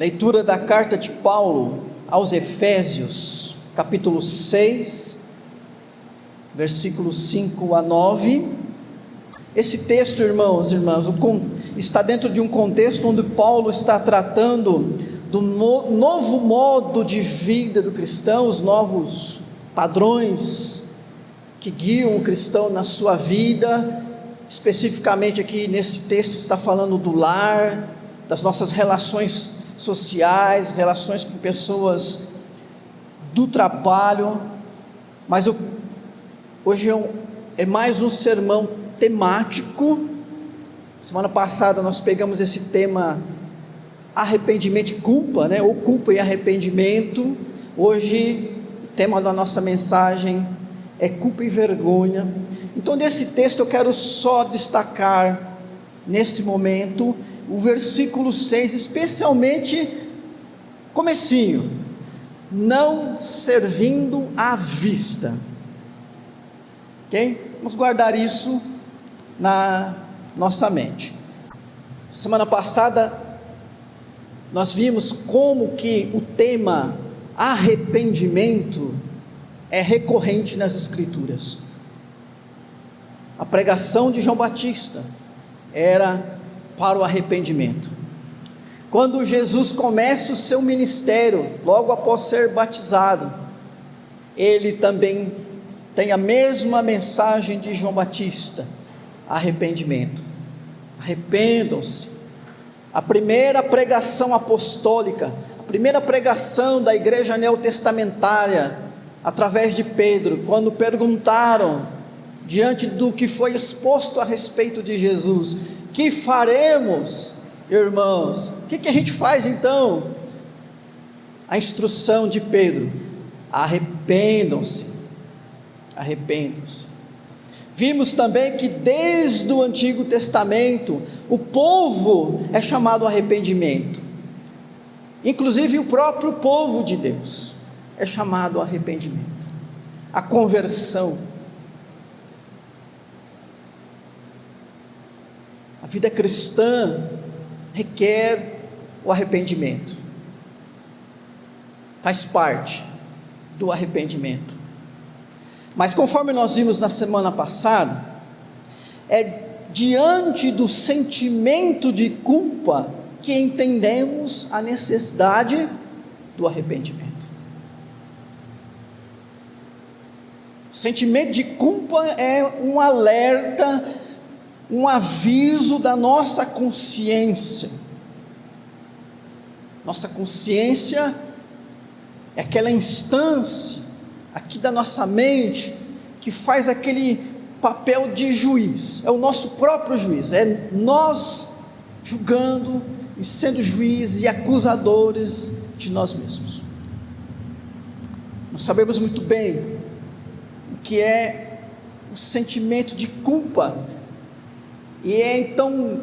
Leitura da carta de Paulo aos Efésios, capítulo 6, versículos 5 a 9. Esse texto, irmãos e irmãs, está dentro de um contexto onde Paulo está tratando do novo modo de vida do cristão, os novos padrões que guiam o cristão na sua vida. Especificamente aqui nesse texto está falando do lar, das nossas relações sociais, relações com pessoas do trabalho. Mas hoje é mais um sermão temático. Semana passada nós pegamos esse tema arrependimento e culpa, ou culpa e arrependimento. Hoje o tema da nossa mensagem é culpa e vergonha. Então desse texto eu quero só destacar nesse momento o versículo 6, especialmente comecinho: não servindo à vista. Ok? Vamos guardar isso na nossa mente. Semana passada nós vimos como que o tema arrependimento é recorrente nas Escrituras. A pregação de João Batista era para o arrependimento. Quando Jesus começa o seu ministério, logo após ser batizado, ele também tem a mesma mensagem de João Batista: arrependimento. Arrependam-se. A primeira pregação apostólica, a primeira pregação da igreja neotestamentária, através de Pedro, quando perguntaram, diante do que foi exposto a respeito de Jesus: que faremos, irmãos? O que a gente faz então? A instrução de Pedro: arrependam-se, arrependam-se. Vimos também que desde o Antigo Testamento o povo é chamado ao arrependimento, inclusive o próprio povo de Deus é chamado ao arrependimento, a conversão. A vida cristã requer o arrependimento, faz parte do arrependimento. Mas conforme nós vimos na semana passada, é diante do sentimento de culpa que entendemos a necessidade do arrependimento. O sentimento de culpa é um alerta, um aviso da nossa consciência. Nossa consciência é aquela instância aqui da nossa mente que faz aquele papel de juiz, é o nosso próprio juiz, é nós julgando e sendo juízes e acusadores de nós mesmos. Nós sabemos muito bem o que é o sentimento de culpa, e é então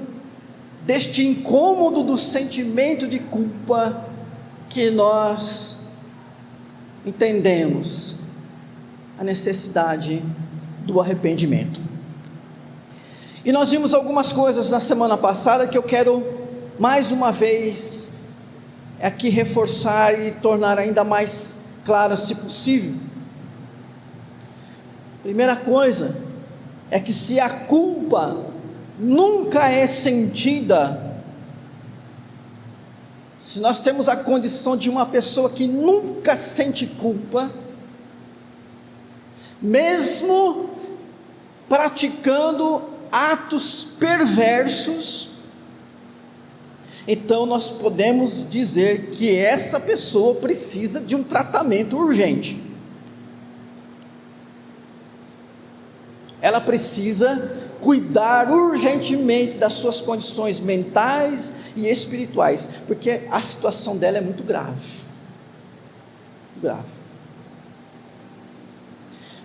deste incômodo do sentimento de culpa que nós entendemos a necessidade do arrependimento. E nós vimos algumas coisas na semana passada que eu quero mais uma vez aqui reforçar e tornar ainda mais claras, se possível. Primeira coisa é que se a culpa nunca é sentida, se nós temos a condição de uma pessoa que nunca sente culpa, mesmo praticando atos perversos, então nós podemos dizer que essa pessoa precisa de um tratamento urgente. Ela precisa cuidar urgentemente das suas condições mentais e espirituais, porque a situação dela é muito grave. Grave.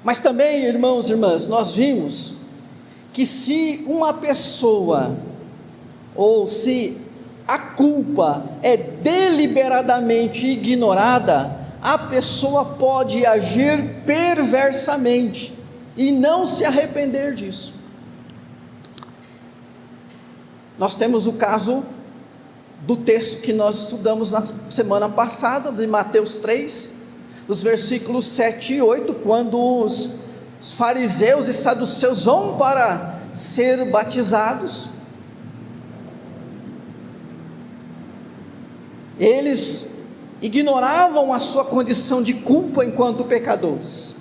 Mas também, irmãos e irmãs, nós vimos que se uma pessoa, ou se a culpa é deliberadamente ignorada, a pessoa pode agir perversamente e não se arrepender disso. Nós temos o caso do texto que nós estudamos na semana passada, de Mateus 3, os versículos 7 e 8, quando os fariseus e saduceus vão para ser batizados. Eles ignoravam a sua condição de culpa enquanto pecadores,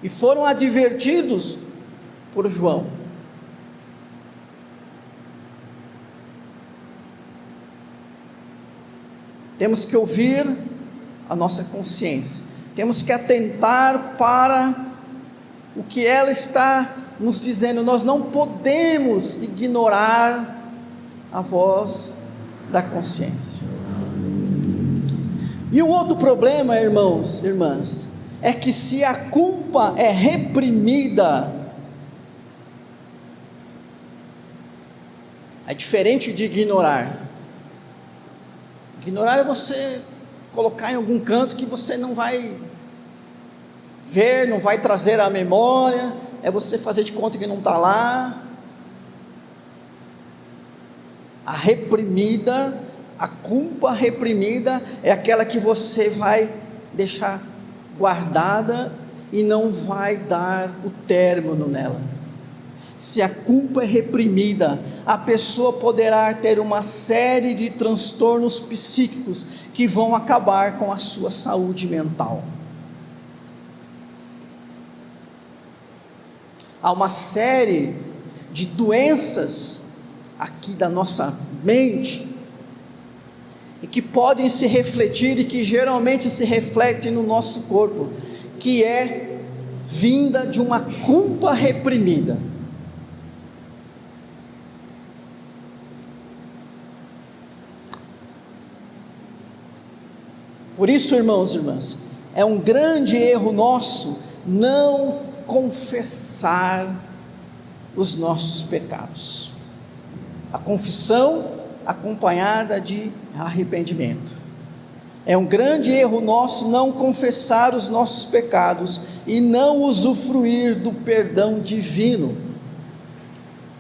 e foram advertidos por João. Temos que ouvir a nossa consciência, temos que atentar para o que ela está nos dizendo. Nós não podemos ignorar a voz da consciência. E um outro problema, irmãos, irmãs, é que se a culpa é reprimida, é diferente de ignorar. Ignorar é você colocar em algum canto que você não vai ver, não vai trazer à memória, é você fazer de conta que não está lá. A reprimida, a culpa reprimida é aquela que você vai deixar guardada e não vai dar o término nela. Se a culpa é reprimida, a pessoa poderá ter uma série de transtornos psíquicos que vão acabar com a sua saúde mental. Há uma série de doenças aqui da nossa mente, e que podem se refletir, e que geralmente se refletem no nosso corpo, que é vinda de uma culpa reprimida. Por isso, irmãos e irmãs, é um grande erro nosso não confessar os nossos pecados. A confissão acompanhada de arrependimento. É um grande erro nosso não confessar os nossos pecados e não usufruir do perdão divino.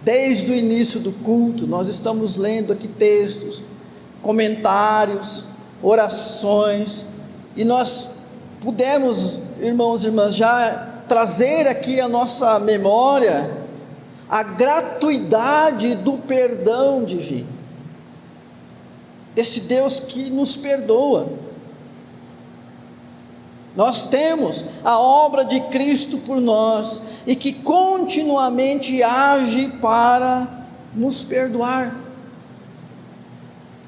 Desde o início do culto, nós estamos lendo aqui textos, comentários, orações, e nós pudemos, irmãos e irmãs, já trazer aqui a nossa memória a gratuidade do perdão divino, desse Deus que nos perdoa. Nós temos a obra de Cristo por nós, e que continuamente age para nos perdoar,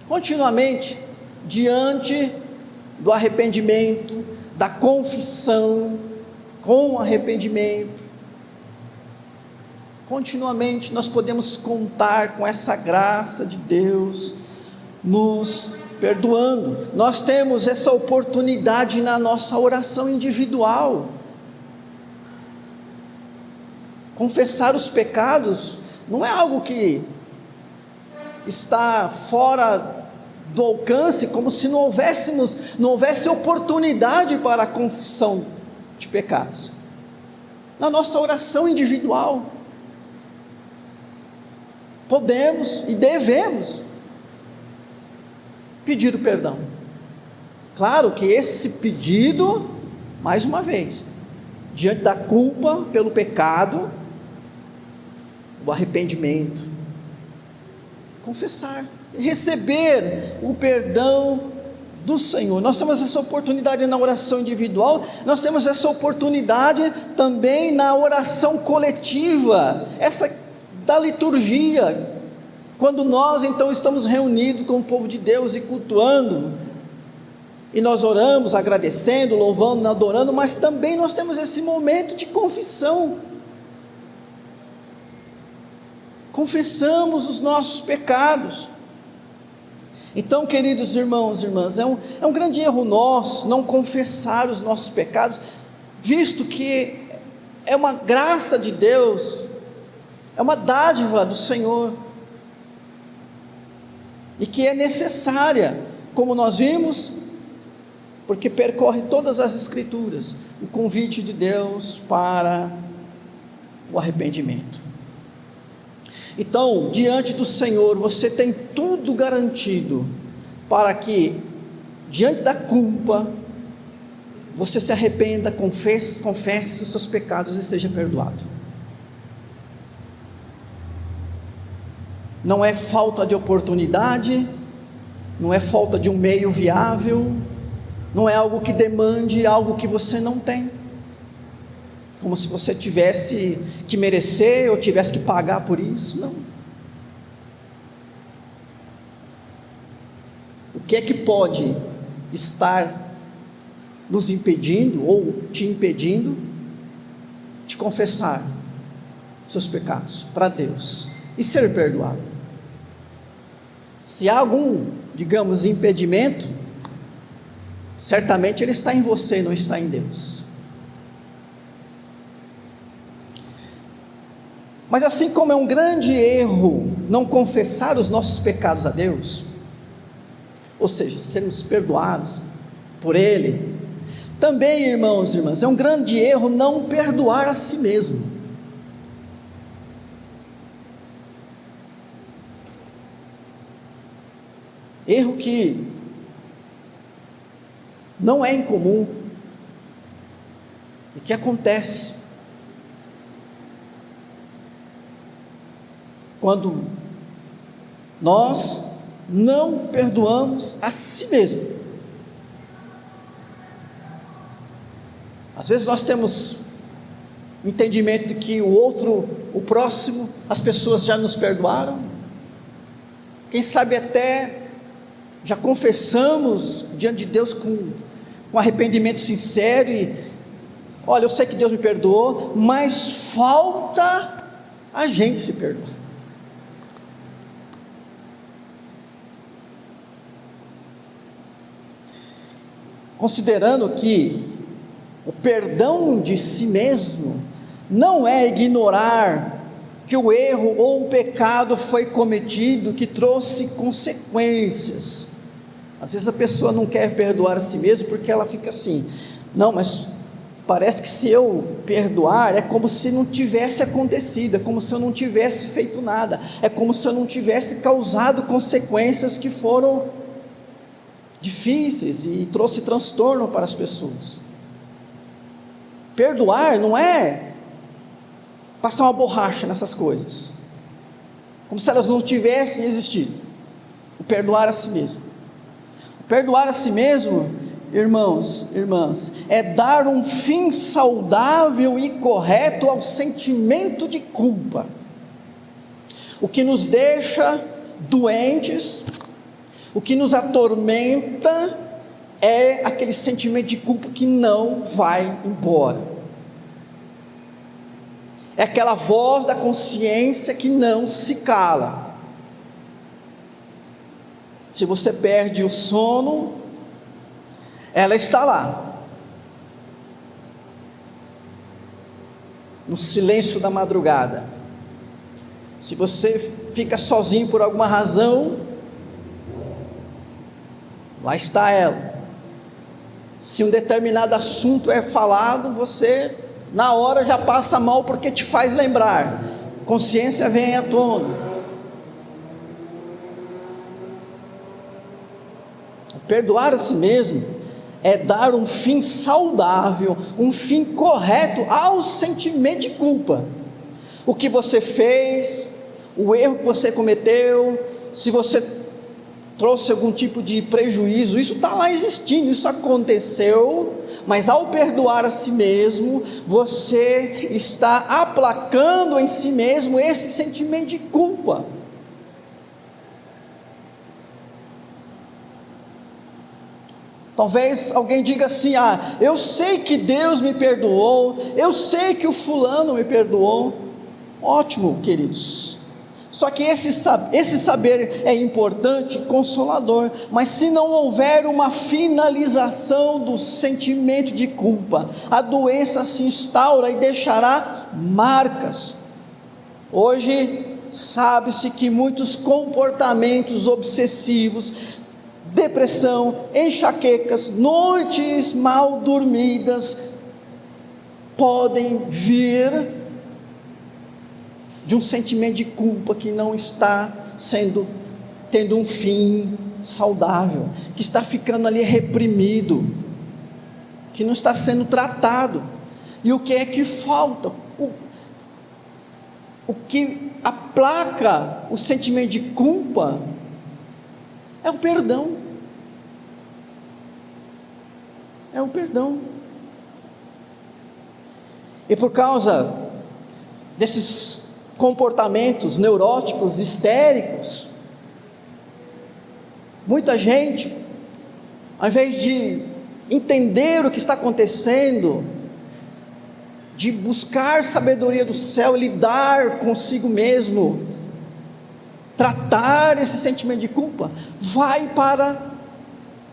continuamente, diante do arrependimento, da confissão, com arrependimento, continuamente nós podemos contar com essa graça de Deus nos perdoando. Nós temos essa oportunidade na nossa oração individual. Confessar os pecados não é algo que está fora do alcance, como se não houvesse oportunidade para a confissão de pecados. Na nossa oração individual, podemos e devemos pedir o perdão. Claro que esse pedido, mais uma vez, diante da culpa pelo pecado, o arrependimento, confessar, receber o perdão do Senhor. Nós temos essa oportunidade na oração individual, nós temos essa oportunidade também na oração coletiva, essa da liturgia, quando nós então estamos reunidos com o povo de Deus e cultuando, e nós oramos, agradecendo, louvando, adorando, mas também nós temos esse momento de confissão, confessamos os nossos pecados. Então, queridos irmãos e irmãs, é um grande erro nosso não confessar os nossos pecados, visto que é uma graça de Deus, é uma dádiva do Senhor, e que é necessária, como nós vimos, porque percorre todas as Escrituras, o convite de Deus para o arrependimento. Então, diante do Senhor, você tem tudo garantido para que, diante da culpa, você se arrependa, confesse os seus pecados e seja perdoado. Não é falta de oportunidade, não é falta de um meio viável, não é algo que demande algo que você não tem, como se você tivesse que merecer ou tivesse que pagar por isso. Não. O que é que pode estar nos impedindo ou te impedindo de confessar seus pecados para Deus e ser perdoado? Se há algum, digamos, impedimento, certamente ele está em você e não está em Deus. Mas assim como é um grande erro não confessar os nossos pecados a Deus, ou seja, sermos perdoados por Ele, também, irmãos e irmãs, é um grande erro não perdoar a si mesmo. Erro que não é incomum e que acontece quando nós não perdoamos a si mesmo. Às vezes nós temos entendimento de que o outro, o próximo, as pessoas já nos perdoaram, quem sabe até já confessamos diante de Deus com arrependimento sincero e, olha, eu sei que Deus me perdoou, mas falta a gente se perdoar. Considerando que o perdão de si mesmo não é ignorar que o erro ou o pecado foi cometido, que trouxe consequências. Às vezes a pessoa não quer perdoar a si mesma porque ela fica assim, não, mas parece que se eu perdoar é como se não tivesse acontecido, é como se eu não tivesse feito nada, é como se eu não tivesse causado consequências que foram difíceis e trouxe transtorno para as pessoas. Perdoar não é passar uma borracha nessas coisas, como se elas não tivessem existido. O perdoar a si mesmo, o perdoar a si mesmo, irmãos, irmãs, é dar um fim saudável e correto ao sentimento de culpa, o que nos deixa doentes, o que nos atormenta é aquele sentimento de culpa que não vai embora, é aquela voz da consciência que não se cala. Se você perde o sono, ela está lá, no silêncio da madrugada. Se você fica sozinho por alguma razão, lá está ela. Se um determinado assunto é falado, você na hora já passa mal porque te faz lembrar, consciência vem à tona. Perdoar a si mesmo é dar um fim saudável, um fim correto ao sentimento de culpa. O que você fez, o erro que você cometeu, se você trouxe algum tipo de prejuízo, isso está lá existindo, isso aconteceu, mas ao perdoar a si mesmo, você está aplacando em si mesmo esse sentimento de culpa. Talvez alguém diga assim, eu sei que Deus me perdoou, eu sei que o fulano me perdoou. Ótimo, queridos, só que esse saber é importante, consolador, mas se não houver uma finalização do sentimento de culpa, a doença se instaura e deixará marcas. Hoje sabe-se que muitos comportamentos obsessivos, depressão, enxaquecas, noites mal dormidas, podem vir de um sentimento de culpa que não está tendo um fim saudável, que está ficando ali reprimido, que não está sendo tratado. E o que é que falta? O que aplaca o sentimento de culpa é o perdão. É o perdão. E por causa desses comportamentos neuróticos, histéricos, muita gente, ao invés de entender o que está acontecendo, de buscar sabedoria do céu, lidar consigo mesmo, tratar esse sentimento de culpa, vai para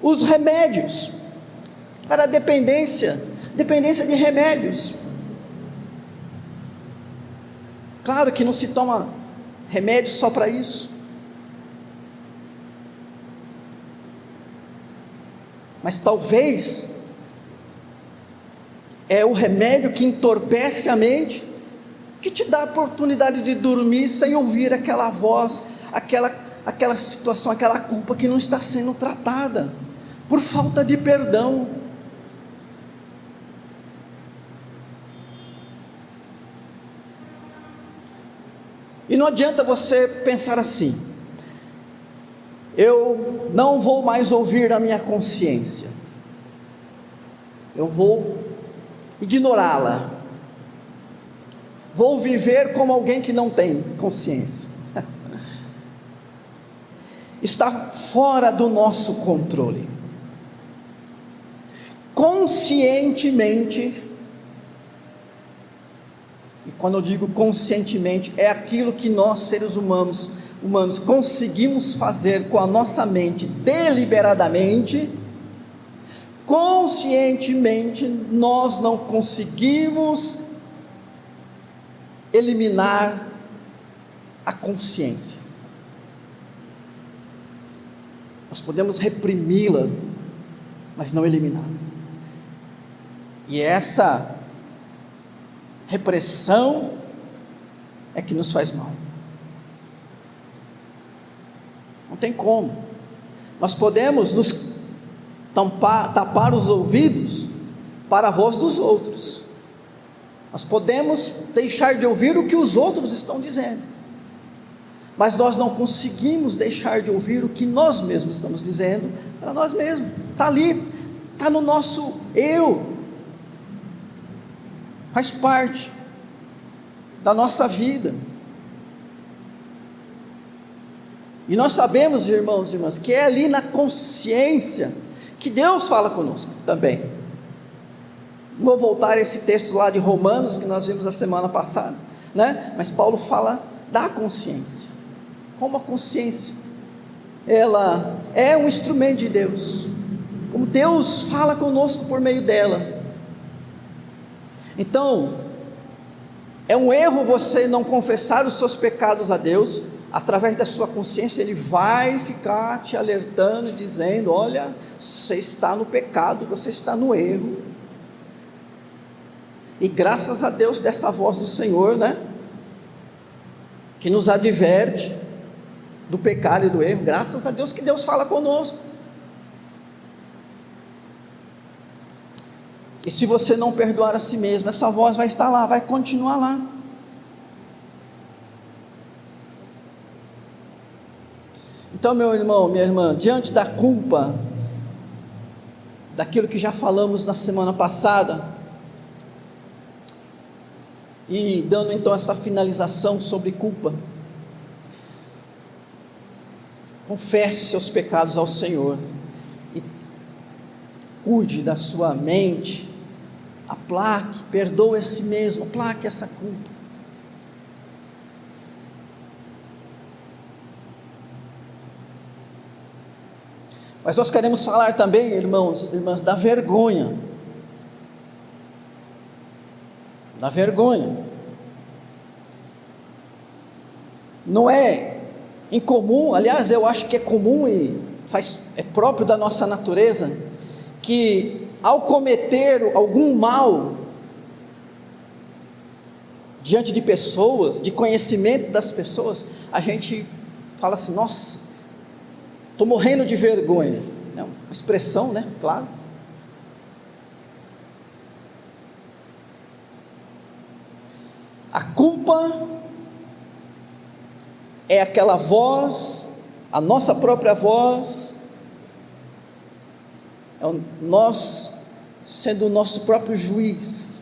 os remédios, para a dependência de remédios. Claro que não se toma remédio só para isso, mas talvez é o remédio que entorpece a mente, que te dá a oportunidade de dormir sem ouvir aquela voz, aquela situação, aquela culpa que não está sendo tratada, por falta de perdão. E não adianta você pensar assim: eu não vou mais ouvir a minha consciência, eu vou ignorá-la, vou viver como alguém que não tem consciência. Está fora do nosso controle. Conscientemente, e quando eu digo conscientemente, é aquilo que nós seres humanos conseguimos fazer com a nossa mente deliberadamente. Conscientemente nós não conseguimos eliminar a consciência. Nós podemos reprimi-la, mas não eliminá-la. E essa repressão é que nos faz mal. Não tem como. Nós podemos nos tapar os ouvidos para a voz dos outros. Nós podemos deixar de ouvir o que os outros estão dizendo, mas nós não conseguimos deixar de ouvir o que nós mesmos estamos dizendo para nós mesmos. Está ali, está no nosso eu, faz parte da nossa vida. E nós sabemos, irmãos e irmãs, que é ali na consciência que Deus fala conosco também. Vou voltar a esse texto lá de Romanos, que nós vimos a semana passada, né? Mas Paulo fala da consciência, como a consciência, ela é um instrumento de Deus, como Deus fala conosco por meio dela. Então, é um erro você não confessar os seus pecados a Deus. Através da sua consciência, Ele vai ficar te alertando, dizendo: olha, você está no pecado, você está no erro. E graças a Deus dessa voz do Senhor, né, que nos adverte do pecado e do erro, graças a Deus que Deus fala conosco. E se você não perdoar a si mesmo, essa voz vai estar lá, vai continuar lá. Então, meu irmão, minha irmã, diante da culpa, daquilo que já falamos na semana passada, e dando então essa finalização sobre culpa, confesse seus pecados ao Senhor, e cuide da sua mente, aplaque, perdoe a si mesmo, aplaque essa culpa. Mas nós queremos falar também, irmãos e irmãs, da vergonha. Da vergonha. Não é incomum, aliás, eu acho que é comum e é próprio da nossa natureza, que ao cometer algum mal, diante de pessoas, de conhecimento das pessoas, a gente fala assim: nossa, estou morrendo de vergonha. É uma expressão, né? Claro. A culpa é aquela voz, a nossa própria voz, é nós sendo o nosso próprio juiz.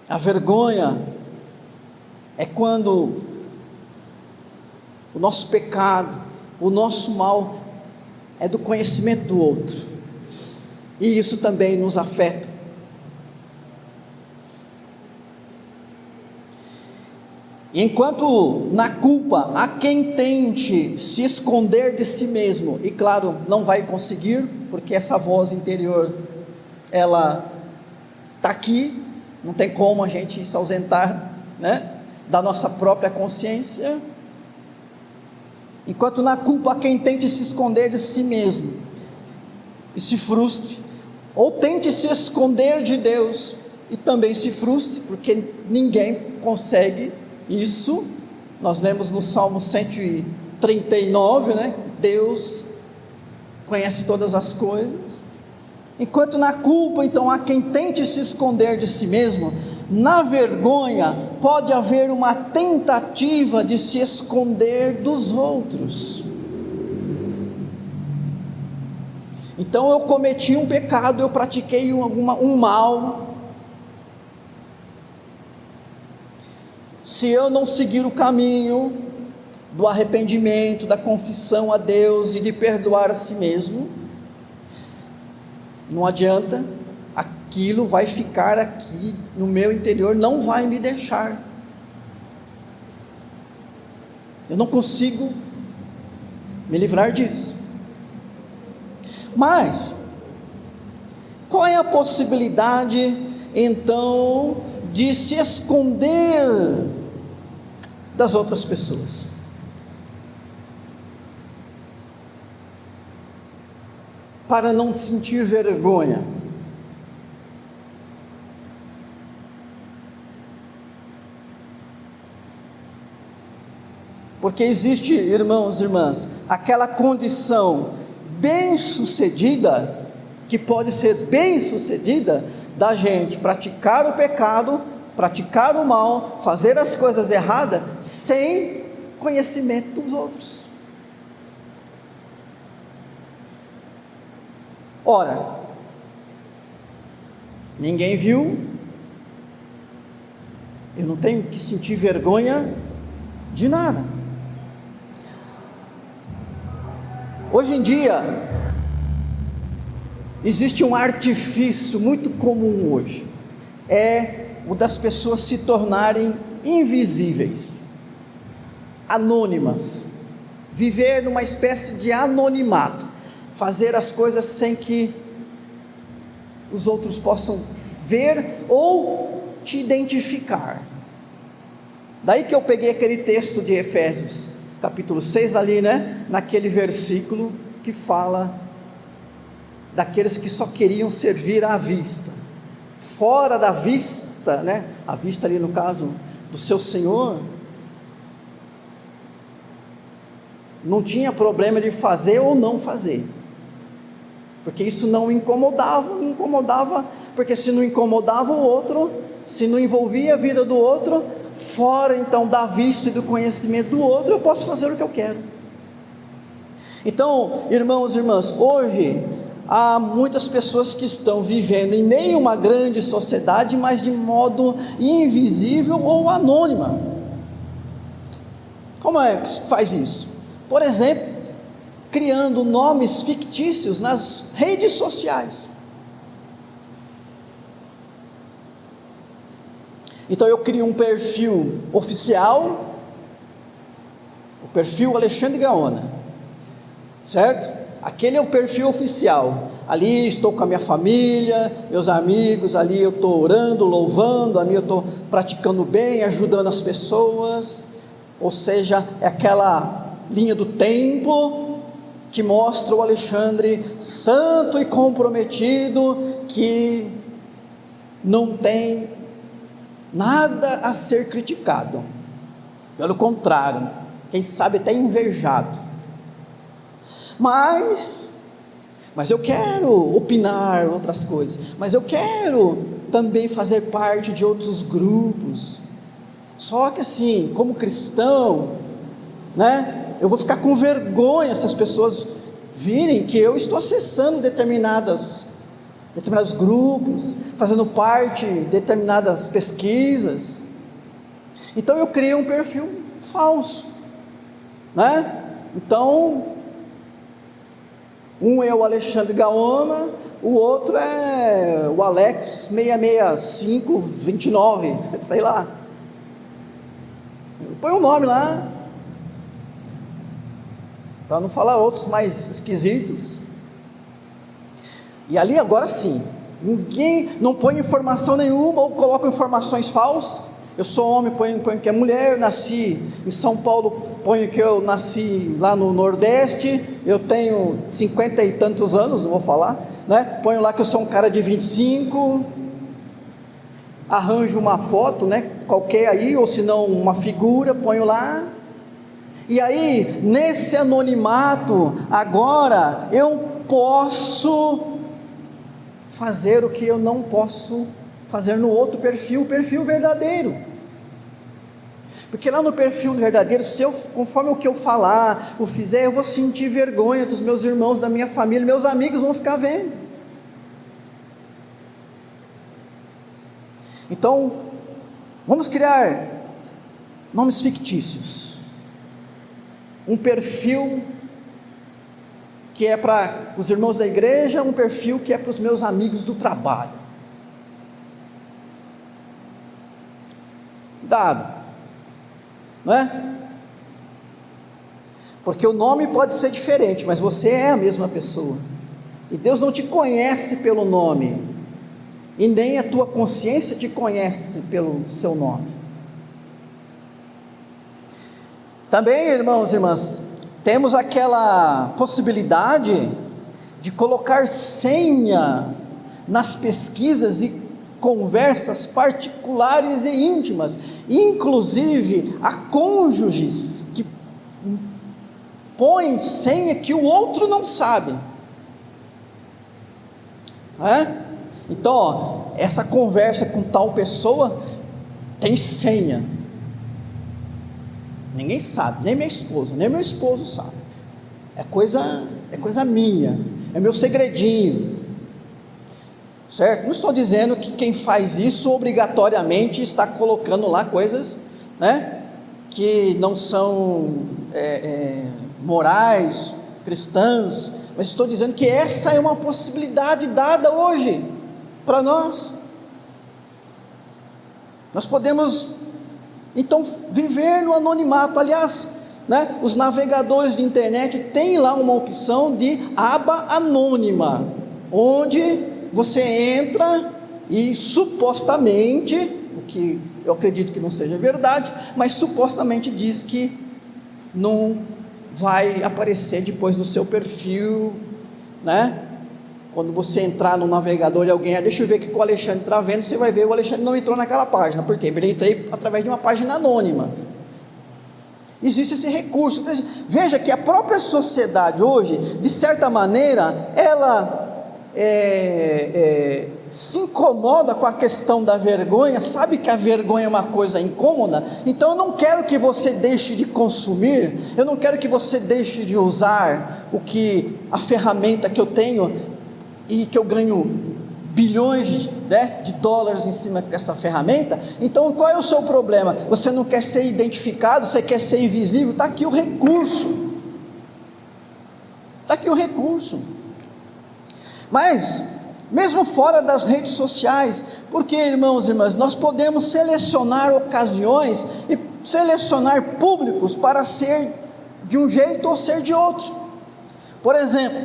A vergonha é quando o nosso pecado, o nosso mal é do conhecimento do outro, e isso também nos afeta. E enquanto na culpa há quem tente se esconder de si mesmo, e claro, não vai conseguir, porque essa voz interior, ela está aqui, não tem como a gente se ausentar, né, da nossa própria consciência. Enquanto na culpa há quem tente se esconder de si mesmo, e se frustre, ou tente se esconder de Deus, e também se frustre, porque ninguém consegue isso. Nós lemos no Salmo 139, né? Deus conhece todas as coisas. Enquanto na culpa, então, há quem tente se esconder de si mesmo, na vergonha pode haver uma tentativa de se esconder dos outros. Então eu cometi um pecado, eu pratiquei um mal. Se eu não seguir o caminho do arrependimento, da confissão a Deus e de perdoar a si mesmo, não adianta, aquilo vai ficar aqui no meu interior, não vai me deixar. Eu não consigo me livrar disso. Mas qual é a possibilidade então de se esconder das outras pessoas? Para não sentir vergonha. Porque existe, irmãos e irmãs, aquela condição bem-sucedida, que pode ser bem-sucedida, da gente praticar o pecado, praticar o mal, fazer as coisas erradas, sem conhecimento dos outros. Ora, se ninguém viu, eu não tenho que sentir vergonha de nada. Hoje em dia, existe um artifício muito comum hoje, é o das pessoas se tornarem invisíveis, anônimas, viver numa espécie de anonimato, fazer as coisas sem que os outros possam ver ou te identificar. Daí que eu peguei aquele texto de Efésios, capítulo 6 ali, né, naquele versículo que fala daqueles que só queriam servir à vista, fora da vista, né, a vista ali no caso do seu Senhor, não tinha problema de fazer ou não fazer, porque isso não incomodava, porque se não incomodava o outro, se não envolvia a vida do outro, fora então da vista e do conhecimento do outro, eu posso fazer o que eu quero. Então, irmãos e irmãs, hoje há muitas pessoas que estão vivendo em meio a uma grande sociedade, mas de modo invisível ou anônima. Como é que faz isso? Por exemplo, criando nomes fictícios nas redes sociais. Então eu crio um perfil oficial, o perfil Alexandre Gaona, certo? Aquele é o perfil oficial. Ali estou com a minha família, meus amigos, ali eu estou orando, louvando, ali eu estou praticando bem, ajudando as pessoas. Ou seja, é aquela linha do tempo que mostra o Alexandre santo e comprometido, que não tem nada a ser criticado, pelo contrário, quem sabe até invejado. Mas eu quero opinar outras coisas, mas eu quero também fazer parte de outros grupos. Só que assim, como cristão, né, eu vou ficar com vergonha se as pessoas virem que eu estou acessando determinados grupos, fazendo parte de determinadas pesquisas. Então eu criei um perfil falso, né? Então, um é o Alexandre Gaona, o outro é o Alex 66529, sei lá. Põe um nome lá, para não falar outros mais esquisitos. E ali agora sim, ninguém, não põe informação nenhuma, ou coloca informações falsas. Eu sou homem, ponho que é mulher, eu nasci em São Paulo, ponho que eu nasci lá no Nordeste, eu tenho 50 e tantos anos, não vou falar, né? Ponho lá que eu sou um cara de 25, arranjo uma foto, né, qualquer aí, ou se não uma figura, ponho lá. E aí, nesse anonimato, agora eu posso fazer o que eu não posso fazer no outro perfil, o perfil verdadeiro. Porque lá no perfil verdadeiro, se eu, conforme o que eu falar, ou fizer, eu vou sentir vergonha dos meus irmãos, da minha família, meus amigos vão ficar vendo. Então, vamos criar nomes fictícios. Um perfil que é para os irmãos da igreja, um perfil que é para os meus amigos do trabalho. Cuidado, não é? Porque o nome pode ser diferente, mas você é a mesma pessoa, e Deus não te conhece pelo nome, e nem a tua consciência te conhece pelo seu nome. Também, irmãos e irmãs, temos aquela possibilidade de colocar senha nas pesquisas e conversas particulares e íntimas, inclusive a cônjuges que põem senha que o outro não sabe, então, ó, essa conversa com tal pessoa tem senha, ninguém sabe, nem minha esposa, nem meu esposo sabe, é coisa minha, é meu segredinho, certo? Não estou dizendo que quem faz isso obrigatoriamente está colocando lá coisas, né, que não são morais, cristãs, mas estou dizendo que essa é uma possibilidade dada hoje para nós. Nós podemos então viver no anonimato. Aliás, né, os navegadores de internet têm lá uma opção de aba anônima, onde você entra e supostamente, o que eu acredito que não seja verdade, mas supostamente diz que não vai aparecer depois no seu perfil, né? Quando você entrar no navegador e alguém, deixa eu ver o que o Alexandre está vendo, você vai ver o Alexandre não entrou naquela página, por quê? Ele entrou através de uma página anônima. Existe esse recurso. Veja que a própria sociedade hoje, de certa maneira, ela se incomoda com a questão da vergonha, sabe que a vergonha é uma coisa incômoda, então eu não quero que você deixe de consumir, eu não quero que você deixe de usar a ferramenta que eu tenho, e que eu ganho bilhões, né, de dólares em cima dessa ferramenta. Então qual é o seu problema? Você não quer ser identificado, você quer ser invisível? Está aqui o recurso, está aqui o recurso. Mas mesmo fora das redes sociais, porque, irmãos e irmãs, nós podemos selecionar ocasiões e selecionar públicos para ser de um jeito ou ser de outro. Por exemplo,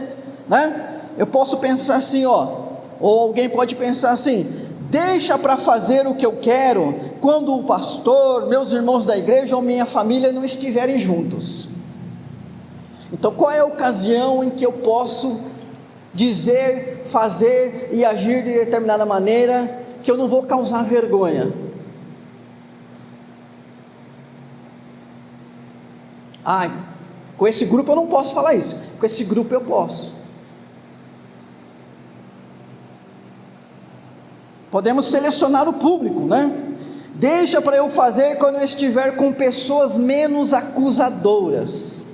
né, eu posso pensar assim, ou alguém pode pensar assim: deixa para fazer o que eu quero quando o pastor, meus irmãos da igreja ou minha família não estiverem juntos. Então qual é a ocasião em que eu posso dizer, fazer e agir de determinada maneira que eu não vou causar vergonha. Com esse grupo eu não posso falar isso, com esse grupo eu posso. Podemos selecionar o público, né? Deixa para eu fazer quando eu estiver com pessoas menos acusadoras,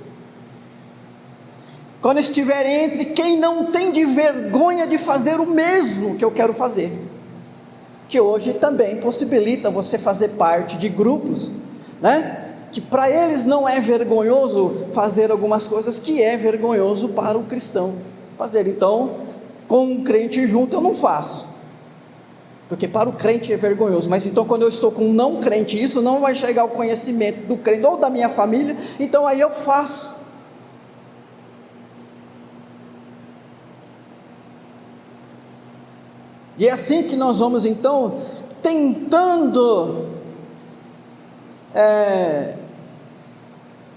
quando eu estiver entre quem não tem de vergonha de fazer o mesmo que eu quero fazer, que hoje também possibilita você fazer parte de grupos, né? Que para eles não é vergonhoso fazer algumas coisas que é vergonhoso para o cristão fazer. Então, com um crente junto eu não faço, porque para o crente é vergonhoso. Mas então, quando eu estou com um não crente, isso não vai chegar ao conhecimento do crente ou da minha família, então aí eu faço. E é assim que nós vamos então tentando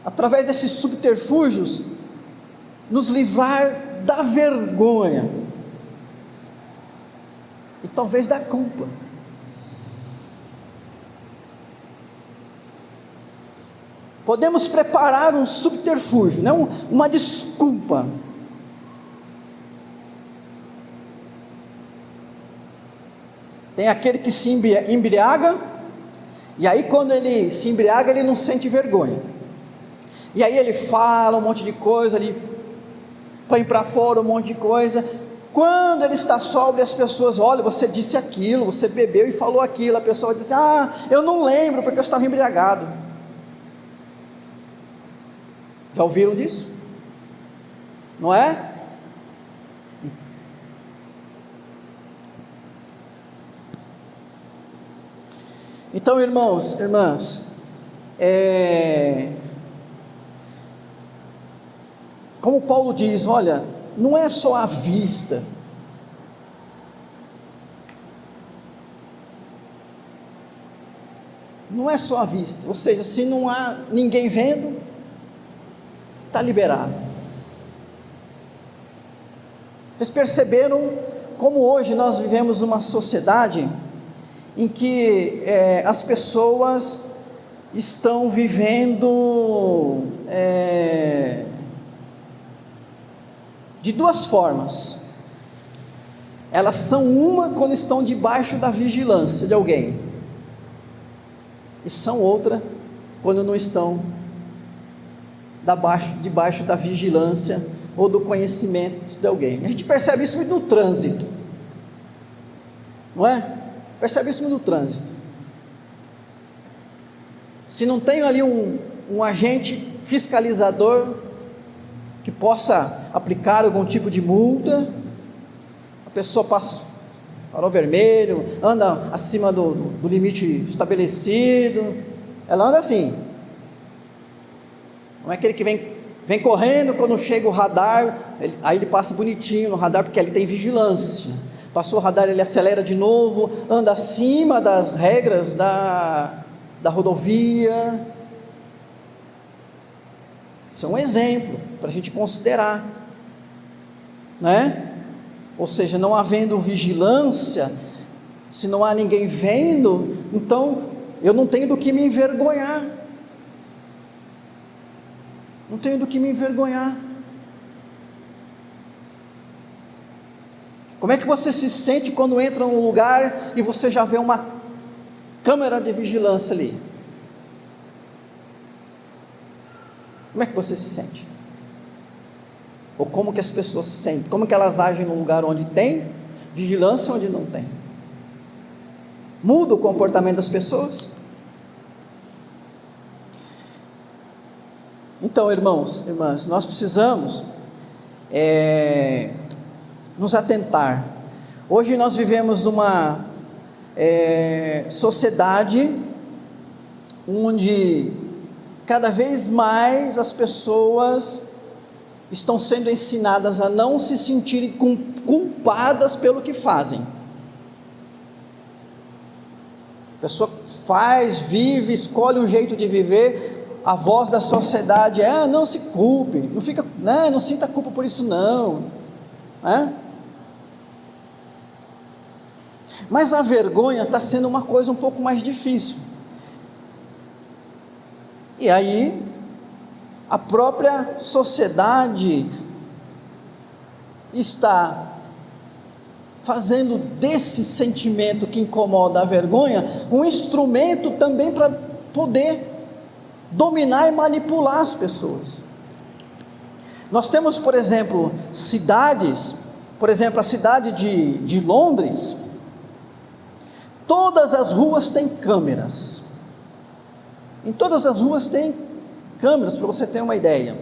através desses subterfúgios nos livrar da vergonha e talvez da culpa. Podemos preparar um subterfúgio, né? Uma desculpa. Tem aquele que se embriaga, e aí quando ele se embriaga, ele não sente vergonha, e aí ele fala um monte de coisa, ele põe para fora um monte de coisa. Quando ele está sóbrio, as pessoas, olha, você disse aquilo, você bebeu e falou aquilo, a pessoa diz assim, eu não lembro porque eu estava embriagado. Já ouviram disso? Não é? Então, irmãos, irmãs, como Paulo diz, olha, não é só a vista, não é só a vista, ou seja, se não há ninguém vendo, está liberado. Vocês perceberam como hoje nós vivemos uma sociedade em que as pessoas estão vivendo de duas formas. Elas são uma quando estão debaixo da vigilância de alguém, e são outra quando não estão debaixo da vigilância ou do conhecimento de alguém. A gente percebe isso muito no trânsito, não é? Percebe isso no trânsito. Se não tem ali um agente fiscalizador que possa aplicar algum tipo de multa, a pessoa passa farol vermelho, anda acima do limite estabelecido, ela anda assim. Não é aquele que vem correndo, quando chega o radar, aí ele passa bonitinho no radar, porque ali tem vigilância. Passou o radar, ele acelera de novo, anda acima das regras da rodovia. Isso é um exemplo para a gente considerar, né? Ou seja, não havendo vigilância, se não há ninguém vendo, então eu não tenho do que me envergonhar. Não tenho do que me envergonhar. Como é que você se sente quando entra num lugar e você já vê uma câmera de vigilância ali? Como é que você se sente? Ou como que as pessoas se sentem? Como que elas agem num lugar onde tem vigilância, onde não tem? Muda o comportamento das pessoas? Então, irmãos, irmãs, nós precisamos nos atentar. Hoje nós vivemos numa sociedade onde cada vez mais as pessoas estão sendo ensinadas a não se sentirem culpadas pelo que fazem. A pessoa faz, vive, escolhe um jeito de viver. A voz da sociedade é: não se culpe, não fica, né, não sinta culpa por isso não, né? Mas a vergonha está sendo uma coisa um pouco mais difícil. E aí, a própria sociedade está fazendo desse sentimento que incomoda a vergonha um instrumento também para poder dominar e manipular as pessoas. Nós temos, por exemplo, cidades, por exemplo, a cidade de Londres, todas as ruas têm câmeras. Em todas as ruas tem câmeras, para você ter uma ideia.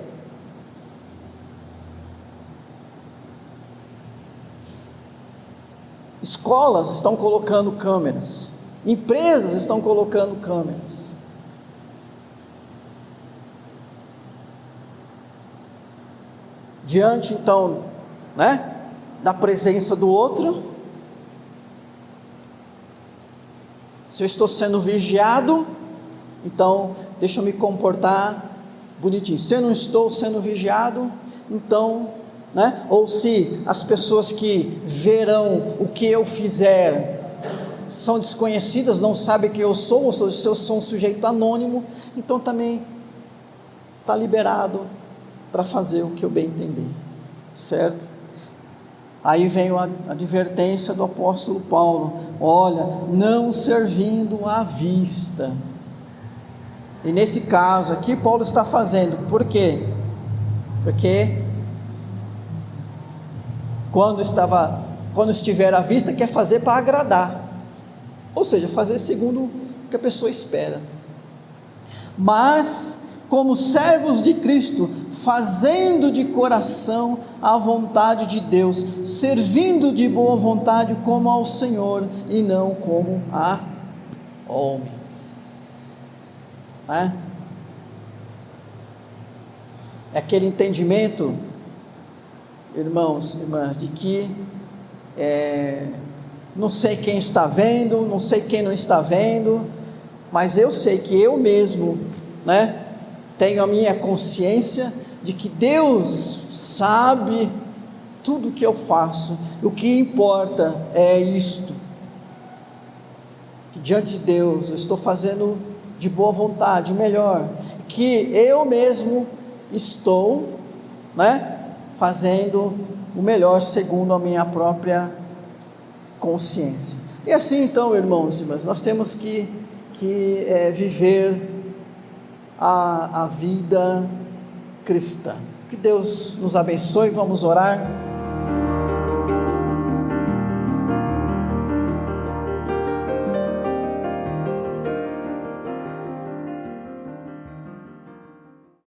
Escolas estão colocando câmeras, empresas estão colocando câmeras. Diante então, da presença do outro, se eu estou sendo vigiado, então deixa eu me comportar bonitinho. Se eu não estou sendo vigiado, então, ou se as pessoas que verão o que eu fizer são desconhecidas, não sabem quem eu sou, ou seja, se eu sou um sujeito anônimo, então também está liberado para fazer o que eu bem entender, certo? Aí vem a advertência do apóstolo Paulo: olha, não servindo à vista. E nesse caso aqui, Paulo está fazendo, por quê? Porque quando estiver à vista, quer fazer para agradar, ou seja, fazer segundo o que a pessoa espera. Mas como servos de Cristo, fazendo de coração a vontade de Deus, servindo de boa vontade como ao Senhor e não como a homens. É aquele entendimento, irmãos e irmãs, de que não sei quem está vendo, não sei quem não está vendo, mas eu sei que eu mesmo, tenho a minha consciência de que Deus sabe tudo o que eu faço. O que importa é isto, que diante de Deus eu estou fazendo de boa vontade o melhor, que eu mesmo estou fazendo o melhor segundo a minha própria consciência. E assim então, irmãos e irmãs, nós temos que viver a vida cristã. Que Deus nos abençoe. Vamos orar.